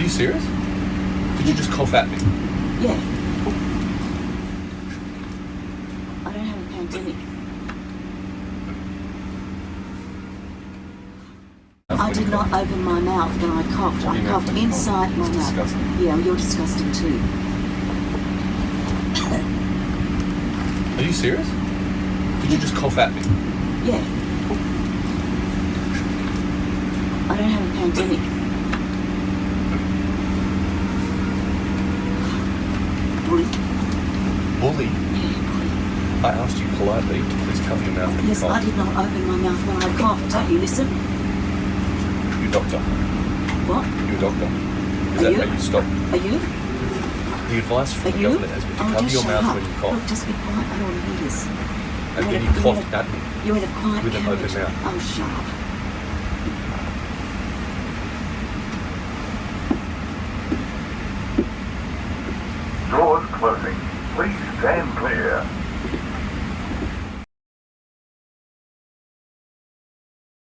you serious? Did you just cough at me? Yeah. I don't have a pandemic. I did not open my mouth when I coughed. I coughed inside my mouth. Disgusting. Yeah, you're disgusting too. Are you serious? Did you just cough at me? Yeah. I don't have a pandemic. Bully. Bully? Yeah, bully. I asked you politely to please cover your mouth when you Yes, I coughed. did not open my mouth when I coughed. Don't you listen? You're a doctor. What? You're a doctor. Is Are that you? how you stop? Are you? The advice from Are the you? government has been to Oh, cover just your shut mouth up. when you cough. Look, just be quiet. I don't want to hear this. And then you coughed at me. You're in a quiet with an carriage. open mouth. Oh, shut up. Doors closing. Please stand clear.